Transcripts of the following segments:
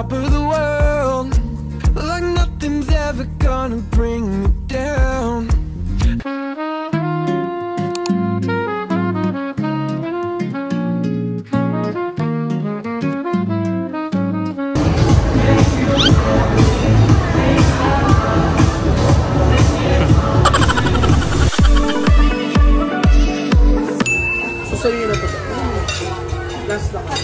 top of the world, like nothing's ever gonna bring me down. So sa'yo na to ba? Last na ka.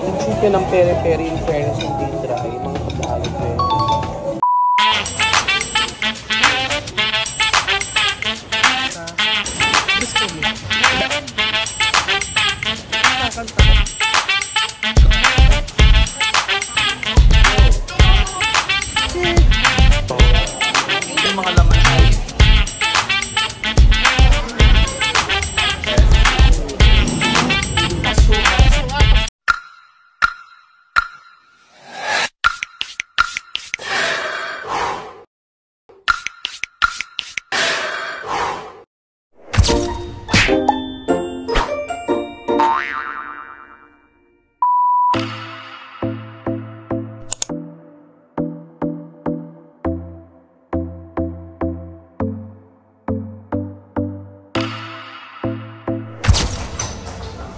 Yung chicken ng pere-pere in fairness hindi dry, mga kapalad ko yun. Gusto mo? Kakanta. Yung mga laman ay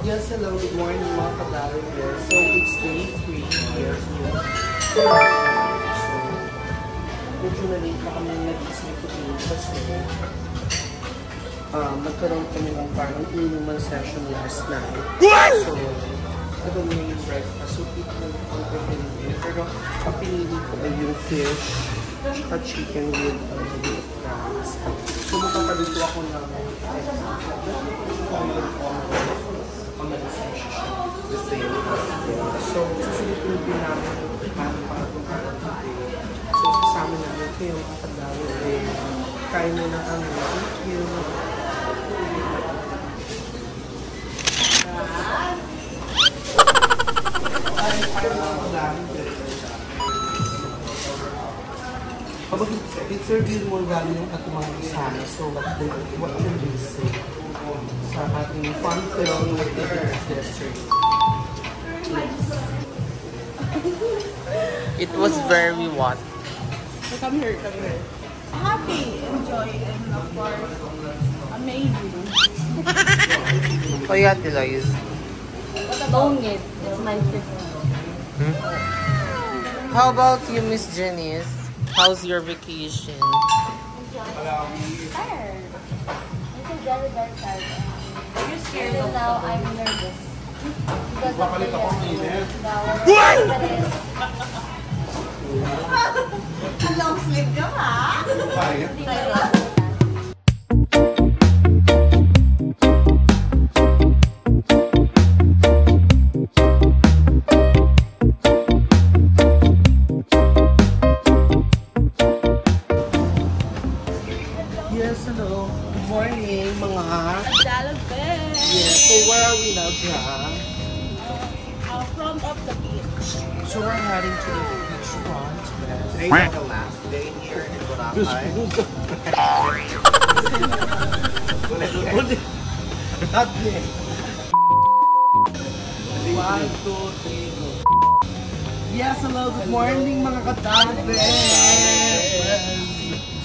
yes, hello, good morning mga kadaro here. So, it's day 3 here. So, medyo na-late pa kami nag-isip ko din kasi nagkaroon kami ng parang inuman session last night. So, ito na yung breakfast. So, ito na yung pinili. Pero, ang pinili ko ay yung fish at chicken with rice. So, magpapaluto ako ng the same. So, susunod din namin paano so, kasama namin ito yung kakadalo kain mo na kami. Thank you. Kapag i-serve mo galing yung katumang kasama, so what can we say? Sa ating fun film with the district. It was very what? So come here. Happy, enjoy, and of course, amazing. Oh, yeah, Elias. What about it? It's my favorite. How about you, Miss Janice? How's your vacation? Tired. This is very, very tired. Until now, I'm nervous. Because of the long sleep ka ha? Yes, hello. Good morning, mga. Yes, so where are we now, Ja? front of the beach. So we're heading to the beach front. Today's the last day here in Boracay. Not yet. 1, 2, 3, go. Yes, hello. Good morning, mga katalbe.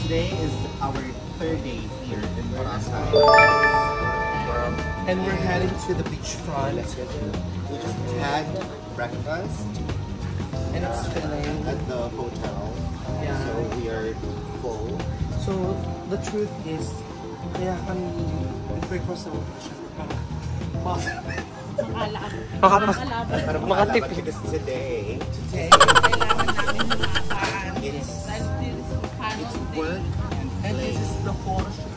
Today is our third day here in Boracay. And we're heading to the beach front. We just had breakfast And it's filling. at the hotel. Yeah. So we are full. So, the truth is, kaya kami nag-breakfast na siya. Para makalaban because today Kailangan namin lumaban. it's It's work And this is the photo shoot.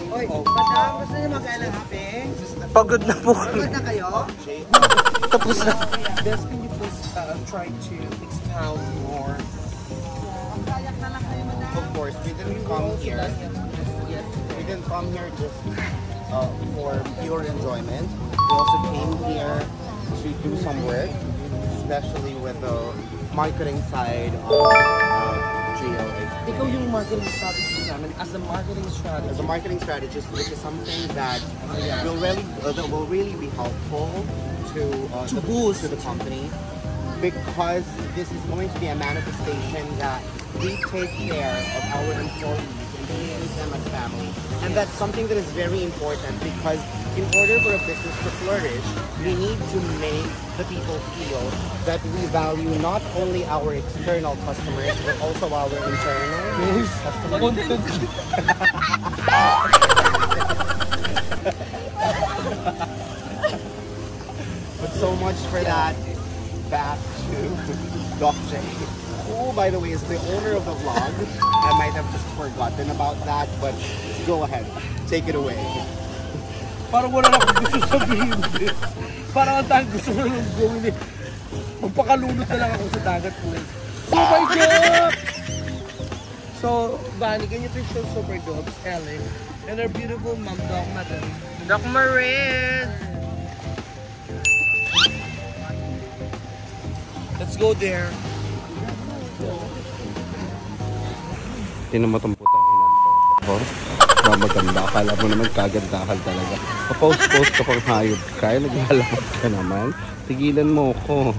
Oy, madam, gusto niyo mag-alang hape? Pagod na po kami. Pagod na kayo? Tapos na. Des, can you please try to expound more? Kayak na lang kayo, madam. of course we didn't come here. We didn't come here just for pure enjoyment. We also came here to do some work, especially with the marketing side of GLA. Ikaw yung marketing strategist namin. As a marketing strategist. As a marketing strategist, this is something that will really be helpful to the company, because this is going to be a manifestation that we take care of our employees and we treat them as family. And that's something that is very important, because in order for a business to flourish, we need to make the people feel that we value not only our external customers, but also our internal customers. But so much for that. Back to Doc J, who, by the way, is the owner of the vlog. I might have just forgotten about that, but go ahead, take it away. Parang wala na akong gusto sabihin. Parang ang tayong gusto mo nang gawin eh. Magpakalunod na lang ako sa dagat po. Super Dogs! So, Bunny, can you please show Super Dogs, Ellen, and our beautiful mom, Doc Madam. Doc Marin! Let's go there. Tinan mo itong putang inan to. Maganda. Akala mo naman kagandahan talaga. Papost-post ka pang hayop ka. Naglalakad ka naman. Tigilan mo ko.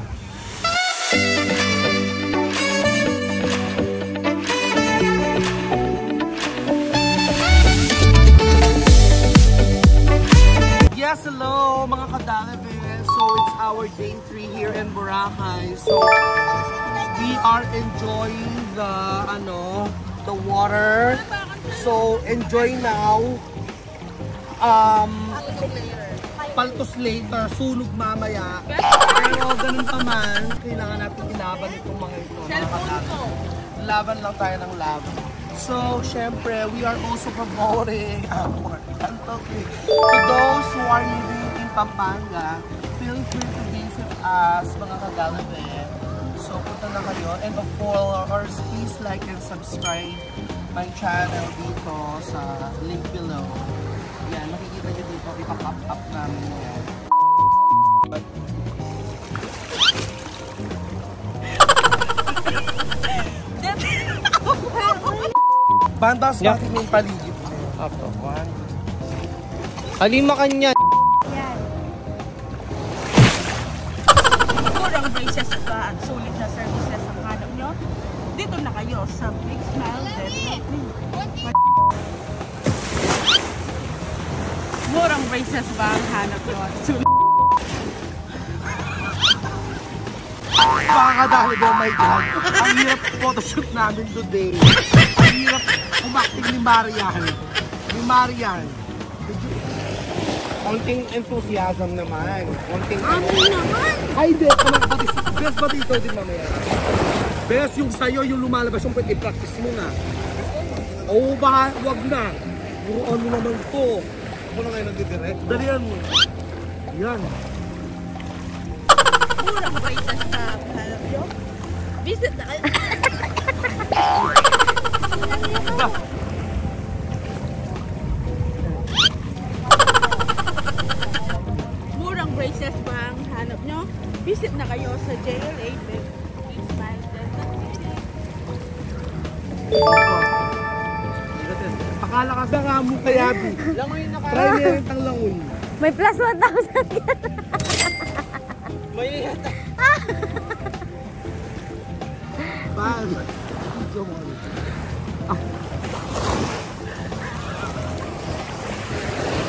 Yes, hello mga kadalabe. So it's our day 3 here in Boracay. So we are enjoying the water. So enjoy now. Paltos later, sunog mamaya. Pero ganun pa man, kailangan natin ilaban itong mga ito. Laban lang tayo ng laban. So, syempre, we are also promoting our dental clinic. To those who are living in Pampanga, feel free to visit us, mga kadalabe. So, punta na kayo. And of course, please like and subscribe my channel dito sa link below. Yan, makikita nyo dito, ipapop up namin yan. Bandas natin yung paligid. Up to one. Halima kanya. Yan. Kurang braces ba at sulit na services ang hanap nyo? Dito na kayo sa Big Smile Dental Clinic. Murang braces ba ang hanap nyo at sulit? Pakakadahil, oh my God. Ang hirap photoshoot namin today. Ang hirap umakting ni Marian. Konting enthusiasm naman. Konting naman. Ay, hindi. Best ba dito din mamaya? Best yung sa'yo, yung lumalabas yung pwede practice mo na. Oo ba? Wag na. Yung ano naman to. Ako na ngayon nagdidirect. Dalihan mo. Yan. Murang braces ba ang hanap nyo? Visit na kayo. Murang braces ba ang hanap nyo? Visit na kayo sa JLA Big Smile Dental Clinic. Akala ka sa mo kaya, Bi. Try niya yung tanglangon. May plus 1,000 yan. May yata. Paano? Come on.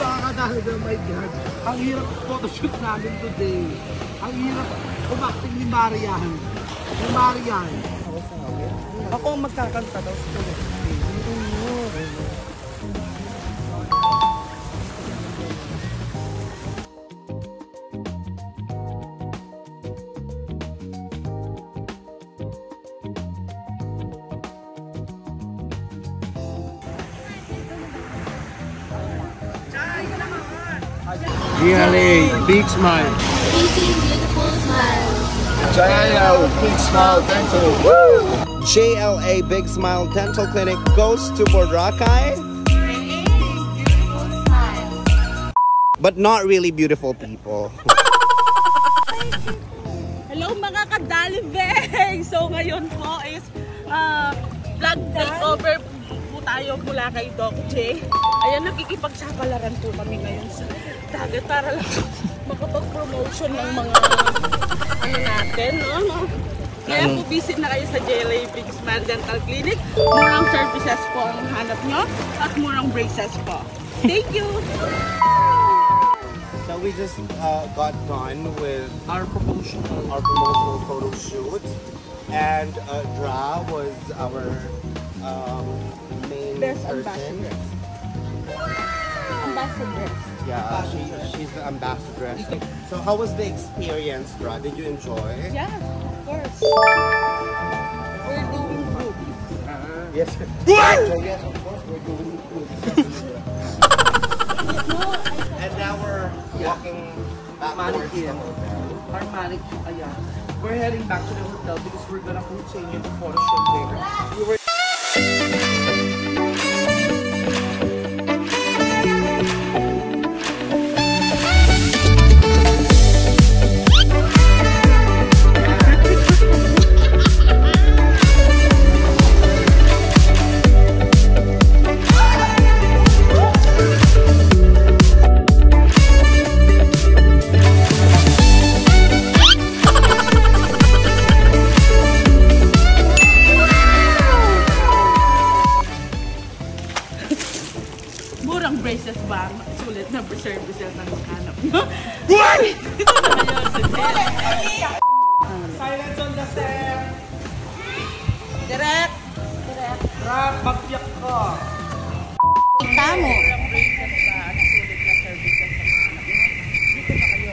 Nakakadahil, oh my God. Ang hirap photoshoot namin today. Ang hirap umakting ni Marian. Ako ang magkakanta daw sa tulog. GLA Big Smile. Eating beautiful smiles. JLA Big Smile Dental. Woo! JLA Big Smile Dental Clinic goes to Boracay. But not really beautiful people. Hello mga kadalibeng! So ngayon po is vlog takeover po tayo mula kay Doc J. Ayan, nakikipagsapalaran po kami ngayon sa dagat para lang makapag-promotion ng mga ano natin, no? Kaya po visit na kayo sa JLA Big Smile Dental Clinic. Murang services po ang hanap nyo at murang braces po. Thank you! So we just got done with Our promotional. promotional photo shoot, and Dra was our main Best person. Ambassador. Yeah, she's the ambassadress. So how was the experience, Dra? Did you enjoy? Yeah, of course. We're doing good. Yes. So yes, of course, we're doing good. And now we're walking back towards the hotel. Our mannequin, ayan. We're heading back to the hotel because we're gonna continue the photo shoot later. We were Murang braces ba? Sulit na services ang hanap nyo. Dito na kayo sa JLA. silence on the set! Direct! Rap, magpiyak ka! Tamo. Murang braces ba? Sulit na services ang hanap nyo. Dito na kayo.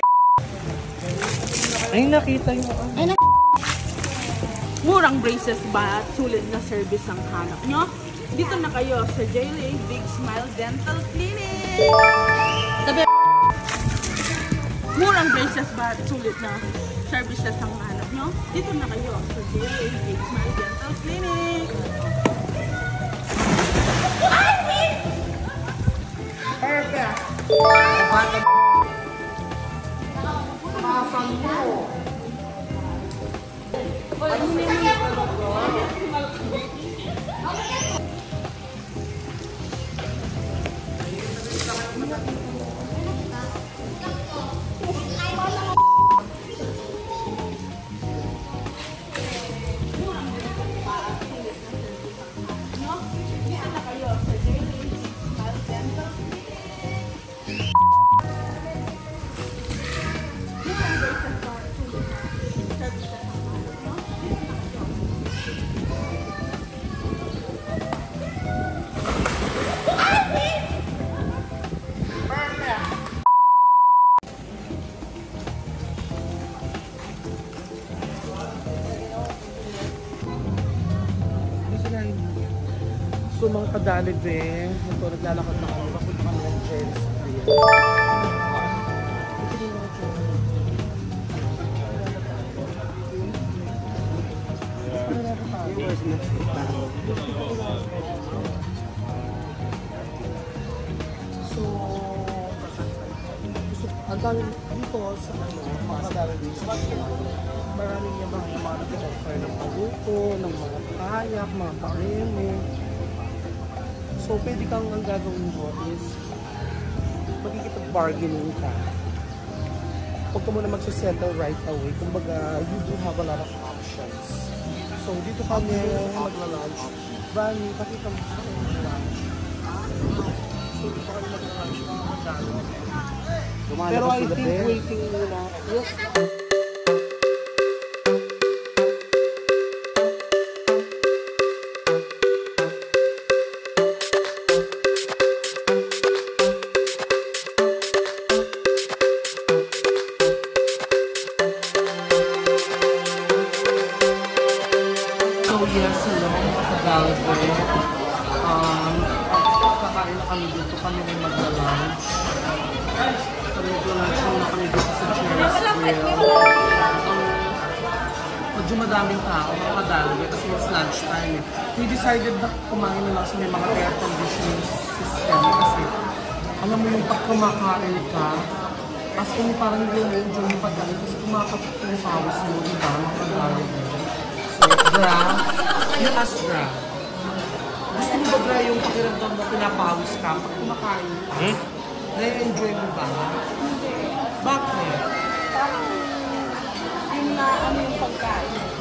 Ay, nakita nyo. Murang braces ba? Sulit na service ang hanap nyo. Dito na kayo sa JLA Big Smile Dental Clinic. Murang braces ba? Sulit na services ang hanap nyo. Dito na kayo sa JLA Big Smile Dental Clinic. Perfect! Kasan mo? So mga kadalid eh, ito naglalakad na kami, papunta kami ng Jerry's Grill. So, ang dami dito sa mga kadalid dito sa maraming yung mga nag-offer ng paluto, ng mga kayak, mga paeme. So, pwede kang ang gagawin mo is magkikipag-bargaining ka. Huwag ka muna magsisettle right away. Kumbaga, you do have a lot of options. So, dito kami magla-lunch. Bani, pakita mo sa akin yung lunch. So, dito kami magla-lunch mga magkano. Pero I think waiting muna. Yes. Yes, hello mga ka-Galver. Kakain na kami dito, kami rin magla-lunch. So, mag-lunch na kami dito sa Jerry's Grill. Medyo madaming tao, mga ka-Galver, kasi it's lunch time. We decided na kumain na lang sa may mga air conditioning system kasi alam mo yung pag kumakain ka, as in parang nag-enjoy yung pagkain kasi kumakapat yung pawis mo, diba, mga ka-Galver. So, Dra, you ask Dra. Gusto mo ba, Dra, yung pakiramdam mo pinapawis ka pag kumakain ka? Na-enjoy mo ba?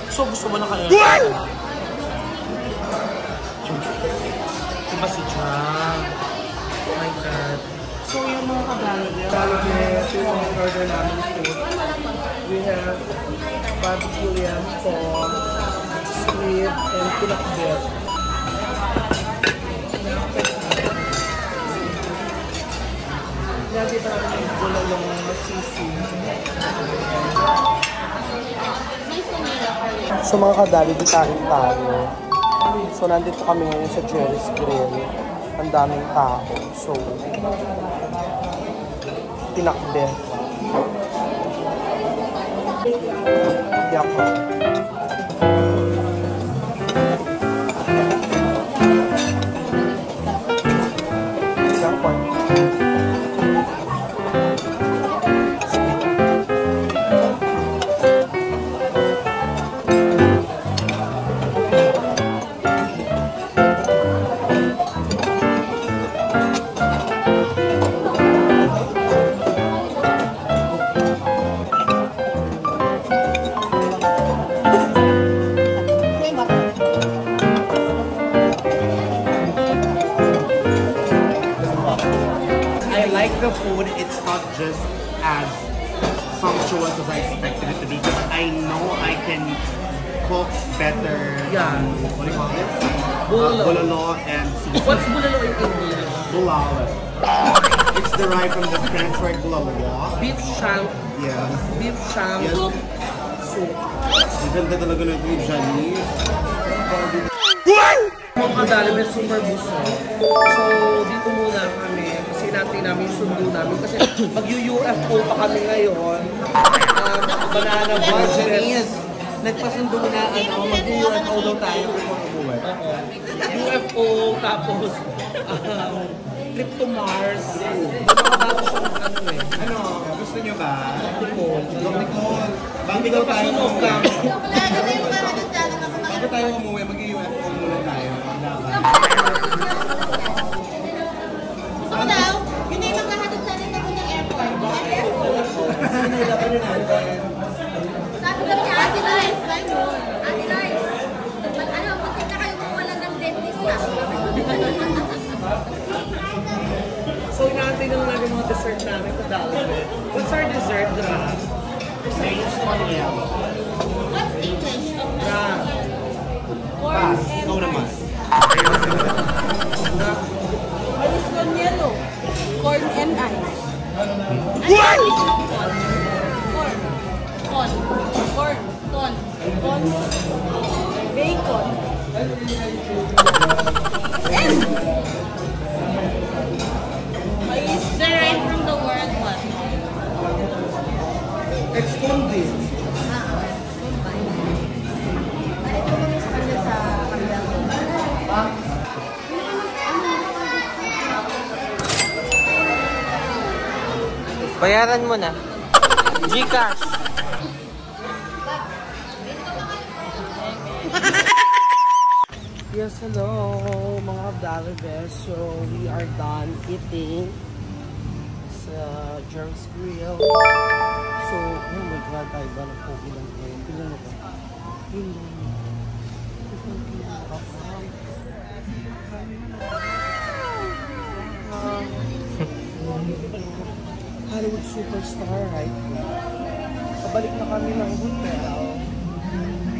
So, gusto mo na kayo? Diba si John? Oh my God. So, yung mga kabalagay, yung mga order namin food. We have barbecue yam, pork, squid, and pinakbet. Dito namin yung bulalong sisig. So mga kadali, di tayo. So nandito kami ngayon sa Jerry's Grill. Ang daming tao. So, pinakbet. Yako. The food, it's not just as sumptuous as I expected it to be, because I know I can cook better. What do you call it? Bulalo and seafood. What's bulalo in English? Bulalo. It's derived from the French word bulalo. Beef shank. Yes. Beef shank. Yes. Soup. Ang ganda talaga ng ito yung Janice. Mga kadali, may super busog. So, dito muna kami. Kasi natin sundo namin. Kasi mag-UFO pa kami ngayon. Banana Janice, nagpasundo na mag-UFO daw tayo before umuwi. UFO, tapos trip to Mars. Makabako siyang Ano, gusto nyo ba? Nicole. Bakit daw tayo umuwi? Bakit Bakit tayo umuwi? Mag-UFO muna tayo. Gusto ko daw, yun na yung magkahatid sa atin ng airport. Sabi daw niya, Ate Lice, Ate Lice, punta na kayo kung walang ng dentist na. So, inaantay na namin mga dessert namin sa Dalawin. What's our dessert, Dra? Saints Manuel. What's English? Dra. Pass. Ikaw naman. Ayos con yellow. Corn and ice. What? Corn. Bacon. It's derived from the word what? It's Kundi. Bayaran mo na. Gcash. Yes, hello, mga Dalibes. So, we are done eating sa Jerry's Grill. So, oh my God, tayo ba ng pogi lang ko? Pilan mo ba? Hollywood superstar right now. Pabalik na kami ng hotel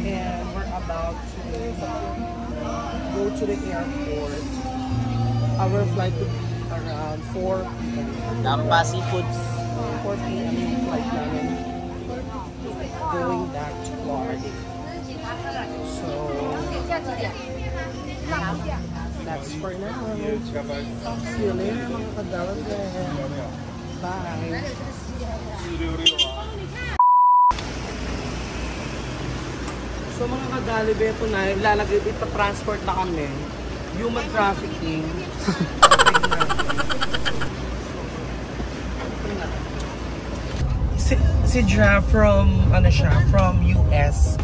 and we're about to go to the airport. Our flight will be around 4 p.m. Dampa Seafoods. 4 p.m. yung flight namin going back to Florida. So, that's for now. See you later, mga kadalaga. Bye. So mga kadalibe, ito na, ilalagay, ipatransport na kami. Human trafficking. Si Ja from, from US.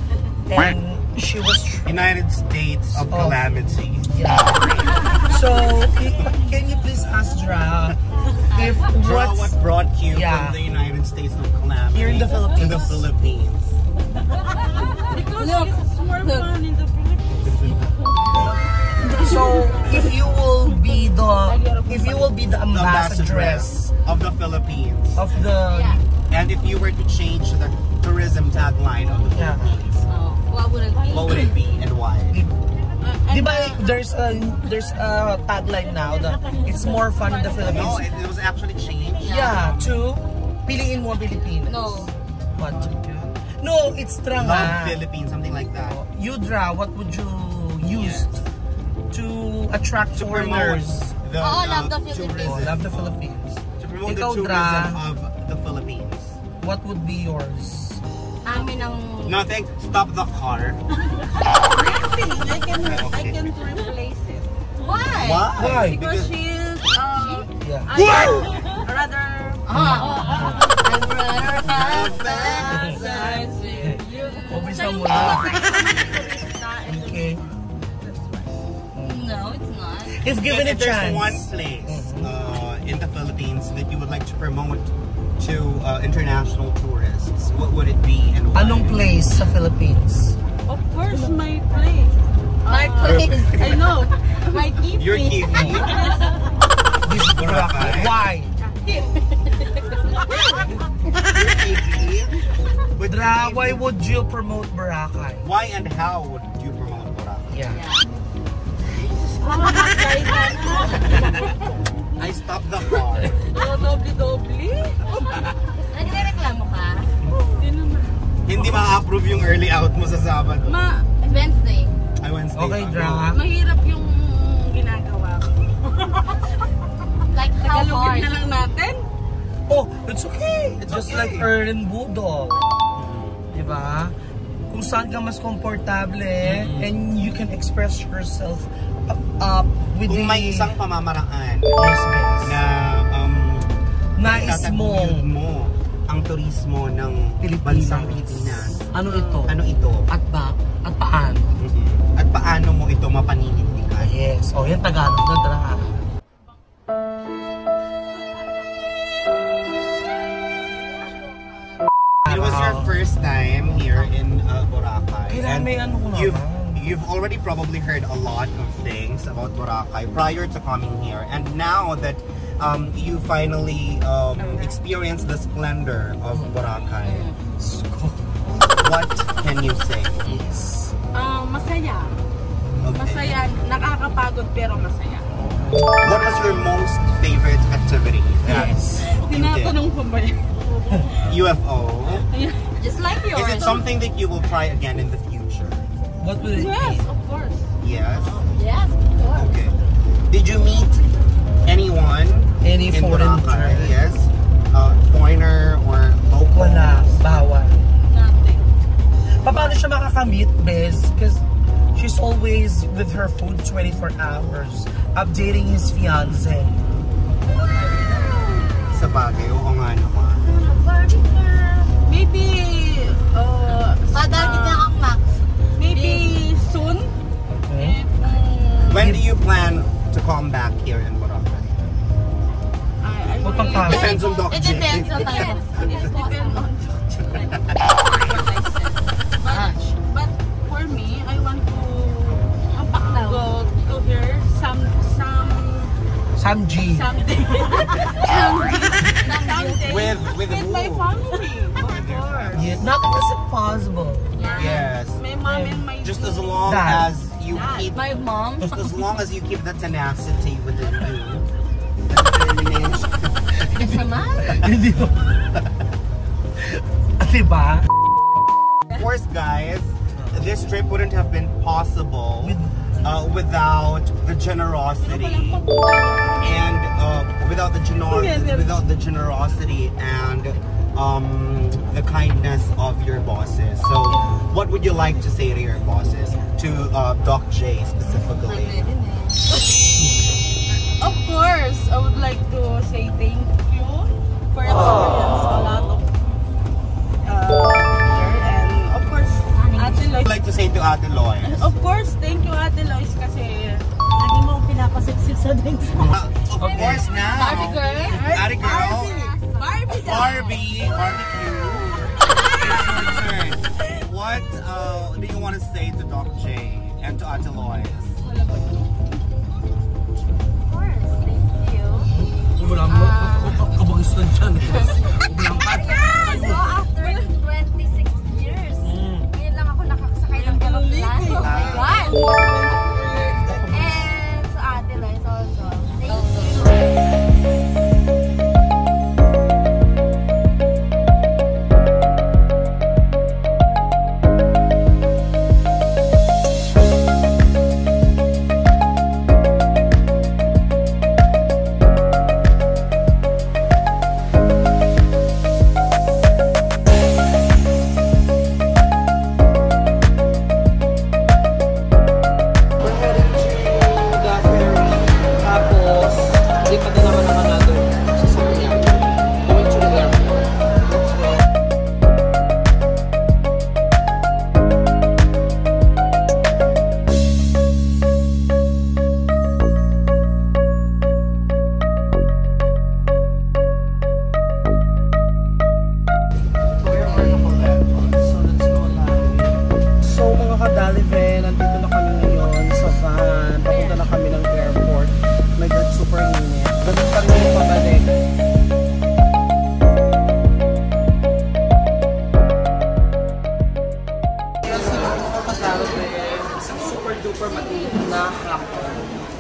And she was... United States of Calamity. Yeah. So, can you please ask Dra if What brought you Yeah. from the United States of Calamity Here in the Philippines. to the Philippines? Because it's more fun in the Philippines. So if you will be the ambassadress of the Philippines, of the and if you were to change the tourism tagline of the Philippines, What would it be? what would it be and why? Di ba there's a tagline now that it's more fun in the Philippines. No, it was actually changed. Yeah, to piliin mo Pilipinas. No. What? No, it's Dra Love nga. Philippines, something like that. You Dra, what would you use to attract To promote foreigners? the Love the Philippines. Oh, love the Philippines. To promote Ikaw, the tourism Dra. of the Philippines. What would be yours? Amin ang... Nothing. Stop the car. I can replace it. Why? Why? Because she's Yeah. rather I'd rather have that. Obisa mo lang. Okay. No, it's not. If given a If there's chance. one place in the Philippines that you would like to promote to international tourists, what would it be and why? Anong place sa Philippines? of course my place. My place. I know. My key. Your Kiwi? This Boracay. Why? Your Kiwi? Dra, why would you promote Boracay? Why and how would you promote Boracay? Yeah. I stopped the car. Dobli-dobli. Nagre-reklamo ka? Hindi naman. Hindi ma-approve yung early out mo sa Sabado. Wednesday. Ay, Wednesday. Okay, Dra. Mahirap yung ginagawa ko. Like how Tagalogin hard? na lang natin. Oh, it's okay. It's Just okay. like Erin Budol. Diba? Kung saan ka mas komportable and you can express yourself with Kung the... may isang pamamaraan Yes, miss. na Nais tataguyod mong mo ang turismo ng Pilipinas. bansang Pilipinas. Ano ito? Ano ito? At paano? At paano mo ito mapaninindigan? Yes. Oh, yan Tagalog na Dra. It was your first time here in Boracay. Kailan may ano ko You've already probably heard a lot of things about Boracay prior to coming here. And now that you finally experienced the splendor of Boracay, what can you say? Masaya. Okay. Masaya. Nakakapagod pero masaya. What was your most favorite activity that you did? Tinatanong pa ba yan? UFO? Just like yours. Is it something that you will try again in the future? What will it Yes, be? of course. Yes? Yes, of course. Okay. Did you meet anyone Any in foreign Boracay? tourist? Yes? Foreigner or local? Wala. Bawal. Nothing. Paano siya makakamit, Bez? Because she's always with her phone 24 hours, updating his fiancé. Sa bagay, oo nga naman. Maybe, Padagit na ang max. maybe soon. Okay. When do you plan to come back here in Boracay? I Huwag kang really- kami. Depends on Doc It J. depends on time. It depends on but for me, I want to go to here Samji. someday. Someday. With who? my family, of course. Yeah, nothing is impossible. Yes. My mom and my Just as long Dad. as you keep My mom. just as long as you keep the tenacity within you. The determination. Yes naman. Hindi mo. Diba? Of course, guys, this trip wouldn't have been possible without the generosity and without the generosity and the kindness of your bosses. So, what would you like to say to your bosses, to Doc J specifically? Of course, I would like to say thank you for experience a lot of here, and of course, Ate Lois. I'd like to say to Ate Lois. Of course, thank you Ate Lois kasi Lagi mo pinapasipsip sa drinks mo. Of course now. Barbie girl. Ate girl. Barbie daw. Barbie. Barbecue. It's your turn. what do you want to say to Doc J and to Ate Lois? Of course, thank you. Kabagistan dyan. So after 26 years, ngayon lang ako nakakasakay ng aeroplano. Oh my God! And sa Ate Lois also, thank you.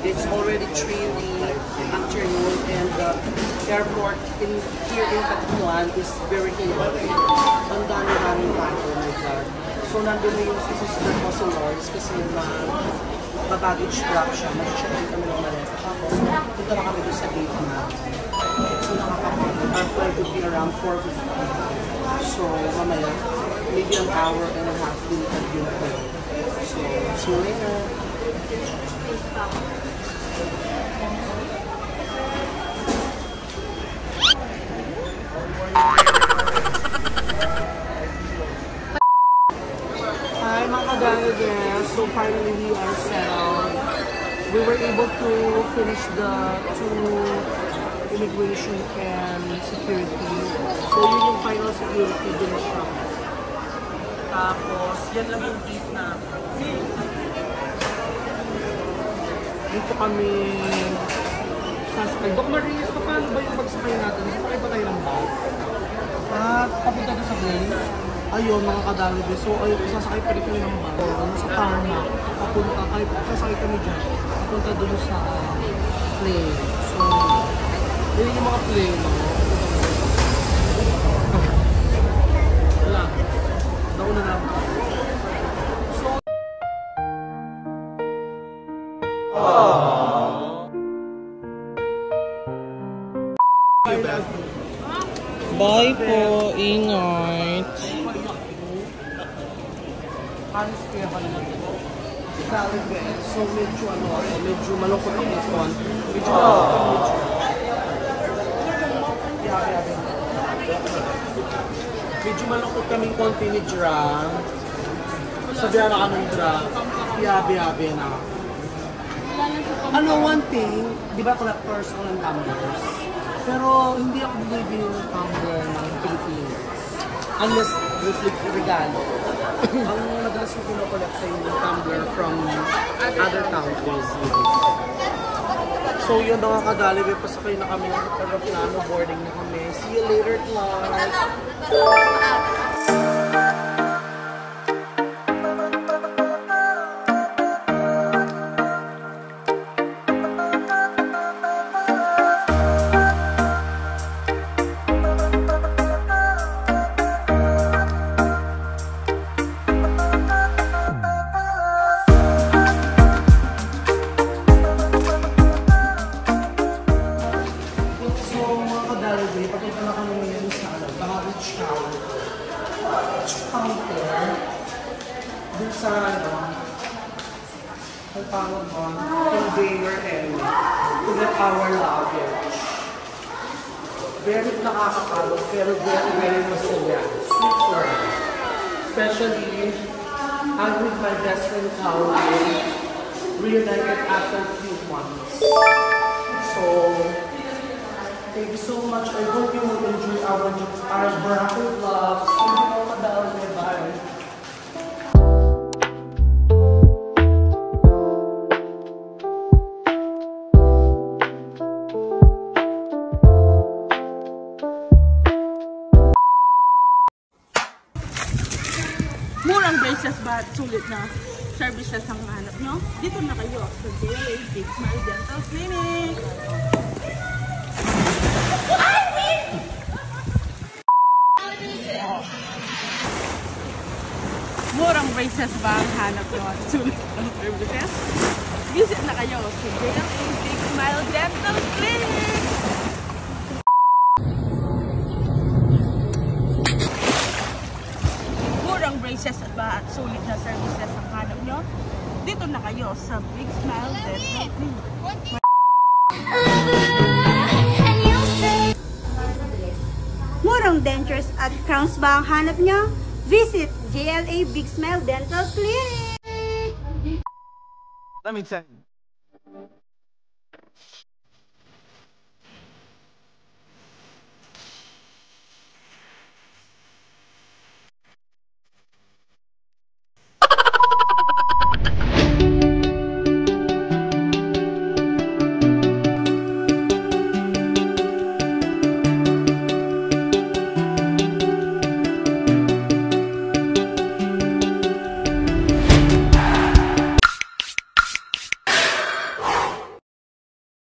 It's already 3 in the afternoon and the airport here in Katipuan is very chaotic. Ang dami-daming tao, oh my God. So nandun na yung si Sister ko si Lois kasi mag-baggage drop siya. Mag-check in kami ng maleta. Tapos dito na kami doon sa gate na. So nakakapagod. Our flight would be around 4:50. So mamaya, maybe an hour and a half din at yun ko. So see you later. Hi mga ka-Bangladesh, so finally we are settled. We were able to finish the 2 immigration and security. So yun yung final security din siya. Tapos yan lang yung gate na. Dito kami sasakay. Doc Maris, paano ba yung pagsakay natin? Sasakay ba tayo ng bus? At papunta na sa plane? Ayun, mga kadalibis. So, ayun, sasakay pa rin kami ng bus. Sa tarmac. Papunta, ay, sasakay kami dyan. Papunta doon sa plane. So, yun yung mga plane. Wala. Nauna na ako. Bye po, ingat. Halos kaya ka naman ito. So medyo malungkot ang ito. Medyo malungkot kaming konti ni Dra. Sabihan na ka ng Dra. Yabi-yabi na. Ano, one thing, di ba collectors ko ng tumblers? Pero hindi ako bibili ng tumbler ng Pilipinas. Unless regalo. Ang madalas ko pinokolekta yung tumbler from other countries. So yun mga kadalibe, pasakay na kami ng aeroplano, boarding na kami. See you later, Clark! Dun sa ang tawag mo, conveyor area to get our luggage. Very nakakapagod pero very masaya. Super. Especially, I'm with my best friend Kauli, reunited after a few months. So, thank you so much. I hope you will enjoy our raffle vlogs. Thank you, Madal. Bye. Murang braces ba at sulit na services ang hanap nyo? Dito na kayo sa JLA Big Smile Dental Clinic. Murang braces ba ang hanap nyo at sulit ng services? Visit na kayo sa JLA Big Smile Dental Clinic. Murang braces ba at sulit na services ang hanap nyo? Dito na kayo sa Big Smile Dental Clinic. Murang dentures at crowns ba ang hanap nyo? Visit JLA Big Smile Dental Clinic! Let me tell you.